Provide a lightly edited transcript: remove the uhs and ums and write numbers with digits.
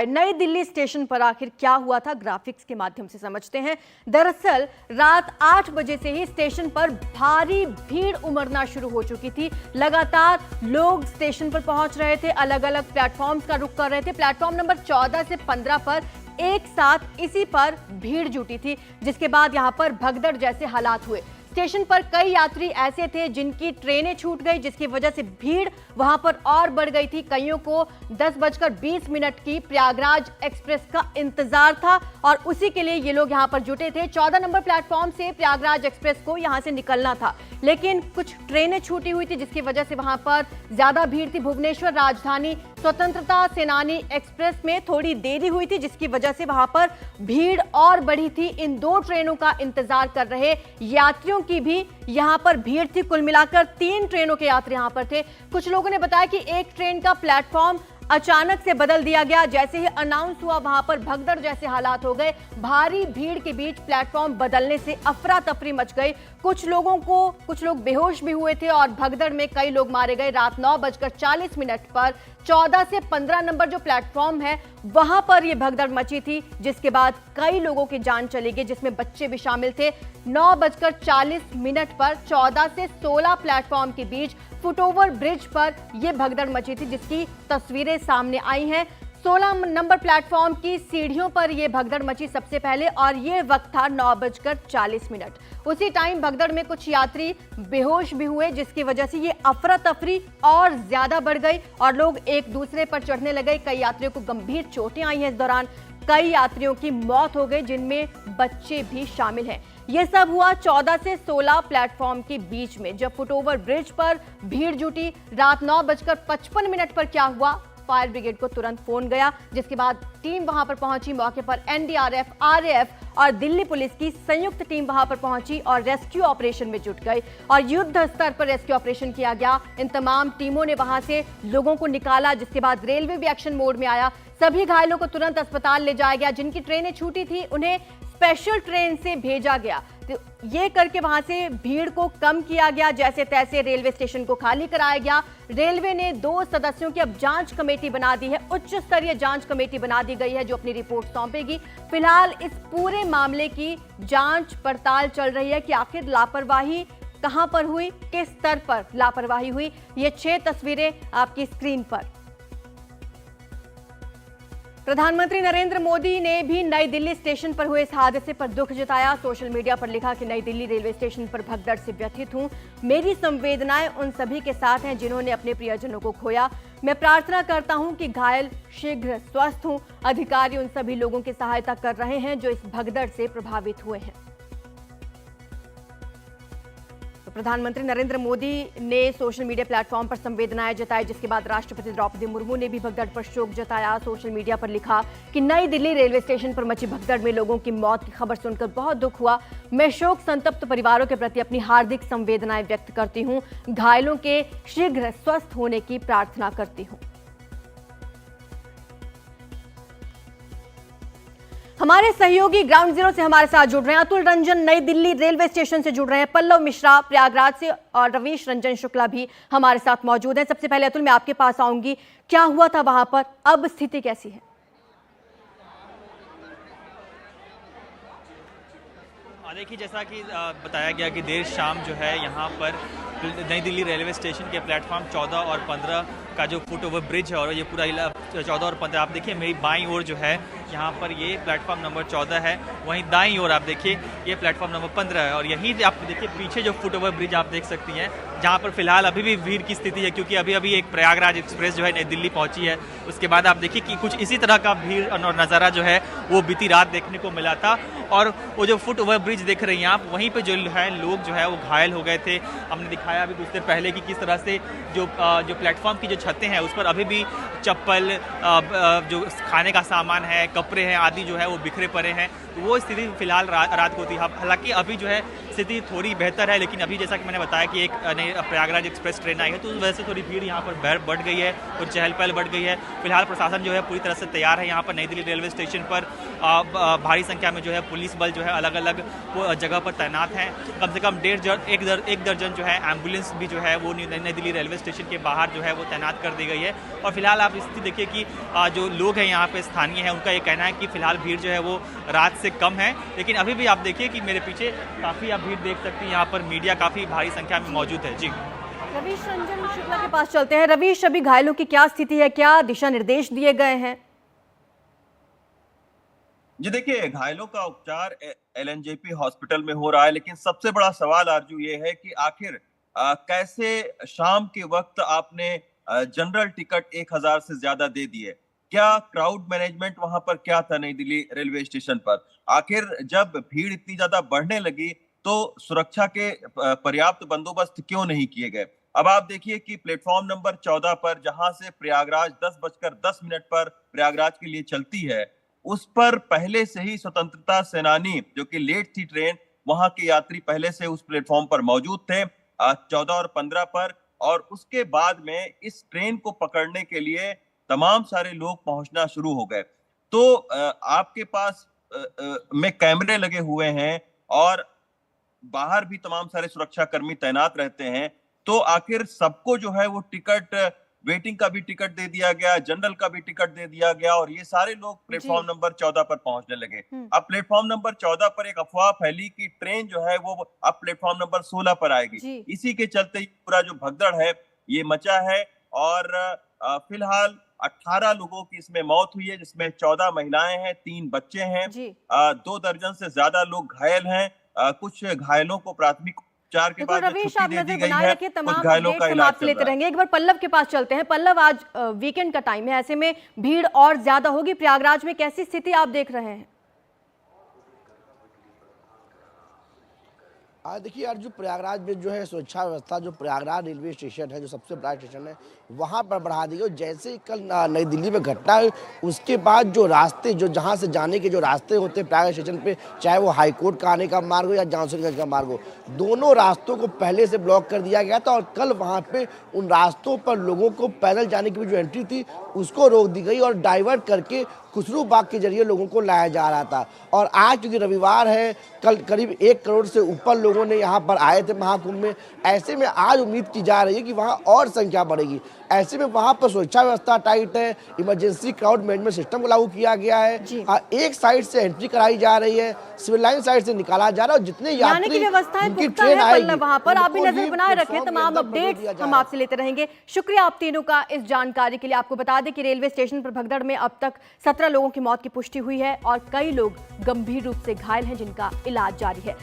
नई दिल्ली स्टेशन पर आखिर क्या हुआ था, ग्राफिक्स के माध्यम से समझते हैं। दरअसल रात 8 बजे से ही स्टेशन पर भारी भीड़ उमड़ना शुरू हो चुकी थी। लगातार लोग स्टेशन पर पहुंच रहे थे, अलग अलग प्लेटफॉर्म्स का रुख कर रहे थे। प्लेटफॉर्म नंबर 14 से 15 पर एक साथ इसी पर भीड़ जुटी थी, जिसके बाद यहां पर भगदड़ जैसे हालात हुए। स्टेशन पर कई यात्री ऐसे थे जिनकी ट्रेनें छूट गई, जिसकी वजह से भीड़ वहां पर और बढ़ गई थी। कईयों को 10:20 की प्रयागराज एक्सप्रेस का इंतजार था और उसी के लिए ये लोग यहां पर जुटे थे। 14 नंबर प्लेटफॉर्म से प्रयागराज एक्सप्रेस को यहां से निकलना था, लेकिन कुछ ट्रेनें छूटी हुई थी, जिसकी वजह से वहां पर ज्यादा भीड़ थी। भुवनेश्वर राजधानी स्वतंत्रता सेनानी एक्सप्रेस में थोड़ी देरी हुई थी, जिसकी वजह से वहां पर भीड़ और बढ़ी थी। इन 2 ट्रेनों का इंतजार कर रहे यात्रियों की भी यहां पर भीड़ थी। कुल मिलाकर 3 ट्रेनों के यात्री यहां पर थे। कुछ लोगों ने बताया कि एक ट्रेन का प्लेटफॉर्म अचानक से बदल दिया गया। जैसे ही अनाउंस हुआ वहां पर भगदड़ जैसे हालात हो गए। भारी भीड़ के बीच प्लेटफॉर्म बदलने से अफरा तफरी मच गई। कुछ लोग बेहोश भी हुए थे और भगदड़ में कई लोग मारे गए। रात 9:40 पर 14 से 15 नंबर जो प्लेटफॉर्म है वहां पर यह भगदड़ मची थी, जिसके बाद कई लोगों की जान चली गई, जिसमें बच्चे भी शामिल थे। 9:40 पर 14 से 16 प्लेटफॉर्म के बीच फुटओवर ब्रिज पर यह भगदड़ मची थी, जिसकी तस्वीरें सामने आई हैं। 16 नंबर प्लेटफॉर्म की सीढ़ियों पर यह भगदड़ मची सबसे पहले और यह वक्त था 9:40। उसी टाइम भगदड़ में कुछ यात्री बेहोश भी हुए, जिसकी वजह से ये अफरा तफरी और ज्यादा बढ़ गई और लोग एक दूसरे पर चढ़ने लगे। कई यात्रियों को गंभीर चोटें आई हैं। इस दौरान कई यात्रियों की मौत हो गई, जिनमें बच्चे भी शामिल हैं। यह सब हुआ 14 से 16 प्लेटफॉर्म के बीच में, जब फुटओवर ब्रिज पर भीड़ जुटी। रात 9:55 पर क्या हुआ, फायर ब्रिगेड को तुरंत फोन गया, जिसके बाद टीम वहां पर पहुंची। मौके पर एनडीआरएफ, आरएएफ और दिल्ली पुलिस की संयुक्त टीम वहां पर पहुंची और रेस्क्यू ऑपरेशन में जुट गई और युद्ध स्तर पर रेस्क्यू ऑपरेशन किया गया। इन तमाम टीमों ने वहां से लोगों को निकाला, जिसके बाद रेलवे भी एक्शन मोड में आया। सभी घायलों को तुरंत अस्पताल ले जाया गया। जिनकी ट्रेनें छूटी थी उन्हें स्पेशल ट्रेन से भेजा गया। तो ये करके वहां से भीड़ को कम किया गया। जैसे तैसे रेलवे स्टेशन को खाली कराया गया। रेलवे ने 2 सदस्यों की अब जांच कमेटी बना दी है। उच्च स्तरीय जांच कमेटी बना दी गई है, जो अपनी रिपोर्ट सौंपेगी। फिलहाल इस पूरे मामले की जांच पड़ताल चल रही है कि आखिर लापरवाही कहां पर हुई, किस स्तर पर लापरवाही हुई। ये 6 तस्वीरें आपकी स्क्रीन पर। प्रधानमंत्री नरेंद्र मोदी ने भी नई दिल्ली स्टेशन पर हुए इस हादसे पर दुख जताया। सोशल मीडिया पर लिखा कि नई दिल्ली रेलवे स्टेशन पर भगदड़ से व्यथित हूं। मेरी संवेदनाएं उन सभी के साथ हैं जिन्होंने अपने प्रियजनों को खोया। मैं प्रार्थना करता हूं कि घायल शीघ्र स्वस्थ हों। अधिकारी उन सभी लोगों की सहायता कर रहे हैं जो इस भगदड़ से प्रभावित हुए हैं। प्रधानमंत्री नरेंद्र मोदी ने सोशल मीडिया प्लेटफॉर्म पर संवेदनाएं जताई, जिसके बाद राष्ट्रपति द्रौपदी मुर्मू ने भी भगदड़ पर शोक जताया। सोशल मीडिया पर लिखा कि नई दिल्ली रेलवे स्टेशन पर मची भगदड़ में लोगों की मौत की खबर सुनकर बहुत दुख हुआ। मैं शोक संतप्त परिवारों के प्रति अपनी हार्दिक संवेदनाएं व्यक्त करती हूं। घायलों के शीघ्र स्वस्थ होने की प्रार्थना करती हूं। हमारे सहयोगी ग्राउंड जीरो से हमारे साथ जुड़ रहे हैं। अतुल रंजन नई दिल्ली रेलवे स्टेशन से जुड़ रहे हैं, पल्लव मिश्रा प्रयागराज से और रवीश रंजन शुक्ला भी हमारे साथ मौजूद हैं। सबसे पहले अतुल, मैं आपके पास आऊंगी, क्या हुआ था वहां पर, अब स्थिति कैसी है? देखिए, जैसा कि बताया गया कि देर शाम जो है यहाँ पर नई दिल्ली रेलवे स्टेशन के प्लेटफॉर्म 14 और 15 का जो फुट ओवर ब्रिज है और ये पूरा 14 और 15, आप देखिए मेरी बाईं ओर जो है यहाँ पर ये प्लेटफॉर्म नंबर 14 है, वहीं दाईं ओर आप देखिए ये प्लेटफॉर्म नंबर 15 है और यहीं आप देखिए पीछे जो फुट ओवर ब्रिज आप देख सकती हैं, जहाँ पर फिलहाल अभी भी भीड़ की स्थिति है, क्योंकि अभी एक प्रयागराज एक्सप्रेस जो है नई दिल्ली पहुँची है। उसके बाद आप देखिए कि कुछ इसी तरह का भीड़ और नज़ारा जो है वो बीती रात देखने को मिला था। और वो जो फुट ओवर ब्रिज देख रही हैं आप, वहीं पे जो है लोग जो है वो घायल हो गए थे। हमने दिखाया अभी कुछ देर पहले कि किस तरह से जो प्लेटफॉर्म की जो छतें हैं उस पर अभी भी चप्पल, जो खाने का सामान है, कपड़े हैं आदि जो है वो बिखरे पड़े हैं। तो वो स्थिति फिलहाल रात को थी। हालांकि अभी जो है स्थिति थोड़ी बेहतर है, लेकिन अभी जैसा कि मैंने बताया कि एक प्रयागराज एक्सप्रेस ट्रेन आई है, तो उस वजह से थोड़ी भीड़ यहाँ पर बढ़ गई है और चहल पहल बढ़ गई है। फिलहाल प्रशासन जो है पूरी तरह से तैयार है। यहाँ पर नई दिल्ली रेलवे स्टेशन पर भारी संख्या में जो है पुलिस बल जो है अलग अलग जगह पर तैनात हैं। कम से कम एक दर्जन जो है एम्बुलेंस भी जो है वो नई दिल्ली रेलवे स्टेशन के बाहर जो है वो तैनात कर दी गई है। और फिलहाल आप स्थिति देखिए कि जो लोग हैं यहाँ पे स्थानीय हैं, उनका ये कहना है कि फिलहाल भीड़ जो है वो रात से कम है, लेकिन अभी भी आप देखिए कि मेरे पीछे काफ़ी आप भीड़ देख सकते हैं। यहाँ पर मीडिया काफ़ी भारी संख्या में मौजूद है। जी, रवीश रंजन शुक्ला के पास चलते हैं। रवीश, अभी घायलों की क्या स्थिति है, क्या दिशा निर्देश दिए गए हैं? जी देखिए, घायलों का उपचार एलएनजेपी हॉस्पिटल में हो रहा है, लेकिन सबसे बड़ा सवाल आरजू ये है कि आखिर कैसे शाम के वक्त आपने जनरल टिकट 1000 से ज्यादा दे दिए? क्या क्राउड मैनेजमेंट वहां पर क्या था नई दिल्ली रेलवे स्टेशन पर? आखिर जब भीड़ इतनी ज्यादा बढ़ने लगी तो सुरक्षा के पर्याप्त बंदोबस्त क्यों नहीं किए गए? अब आप देखिए कि प्लेटफॉर्म नंबर 14 पर, जहां से प्रयागराज 10:10 पर प्रयागराज के लिए चलती है, उस पर पहले से ही स्वतंत्रता सेनानी जो कि लेट थी ट्रेन, वहां के यात्री पहले से उस प्लेटफॉर्म पर मौजूद थे 14 और 15 पर। और उसके बाद में इस ट्रेन को पकड़ने के लिए तमाम सारे लोग पहुंचना शुरू हो गए। तो आपके पास में कैमरे लगे हुए हैं और बाहर भी तमाम सारे सुरक्षा कर्मी तैनात रहते हैं। तो आखिर सबको जो है वो टिकट, वेटिंग का भी टिकट दे दिया गया, जनरल का भी टिकट दे दिया गया, और ये सारे लोग प्लेटफॉर्म नंबर 14 पर पहुंचने लगे। अब प्लेटफॉर्म नंबर 14 पर एक अफवाह फैली कि ट्रेन जो है वो अब प्लेटफॉर्म नंबर 16 पर आएगी। इसी के चलते ही पूरा जो भगदड़ है ये मचा है। और फिलहाल 18 लोगों की इसमें मौत हुई है, जिसमें 14 महिलाएं हैं, 3 बच्चे हैं, 2 दर्जन से ज्यादा लोग घायल हैं। कुछ घायलों को प्राथमिक उपचार के बाद रवीश, आप छुट्टी दे दी नजर गई बनाए है, रखिए, कुछ तमाम घायलों का इलाज चल लेते रहा है। रहेंगे। एक बार पल्लव के पास चलते हैं। पल्लव, आज वीकेंड का टाइम है, ऐसे में भीड़ और ज्यादा होगी। प्रयागराज में कैसी स्थिति आप देख रहे हैं? देखिए यार, जो प्रयागराज में जो है सुरक्षा व्यवस्था, जो प्रयागराज रेलवे स्टेशन है, जो सबसे बड़ा स्टेशन है, वहाँ पर बढ़ा दी गई। जैसे ही कल नई दिल्ली में घटना हुई, उसके बाद जो रास्ते, जो जहाँ से जाने के जो रास्ते होते हैं प्रयागराज स्टेशन पे, चाहे वो हाईकोर्ट का आने का मार्ग हो या जामशेदगंज का मार्ग हो, दोनों रास्तों को पहले से ब्लॉक कर दिया गया था। और कल वहाँ पे उन रास्तों पर लोगों को पैदल जाने की भी जो एंट्री थी उसको रोक दी गई और डाइवर्ट करके खुसरू बाग के जरिए लोगों को लाया जा रहा था। और आज क्योंकि रविवार है, कल करीब 1 करोड़ से ऊपर लोगों ने यहाँ पर आए थे महाकुंभ में। ऐसे में आज उम्मीद की जा रही है कि वहाँ और संख्या बढ़ेगी। ऐसे में वहाँ पर सुरक्षा व्यवस्था टाइट है, इमरजेंसी क्राउड मैनेजमेंट सिस्टम को लागू किया गया है। एक साइड से एंट्री कराई जा रही है, सिविल लाइन साइड से निकाला जा रहा है। और जितने यात्री जिनकी ट्रेन आएगी वहाँ पर आप भी नजर बनाए रखें। तमाम अपडेट्स हम आपसे लेते रहेंगे। शुक्रिया आप तीनों का इस जानकारी के लिए। आपको बता दें कि रेलवे स्टेशन पर भगदड़ में अब तक 17 लोगों की मौत की पुष्टि हुई है और कई लोग गंभीर रूप से घायल हैं, जिनका इलाज जारी है।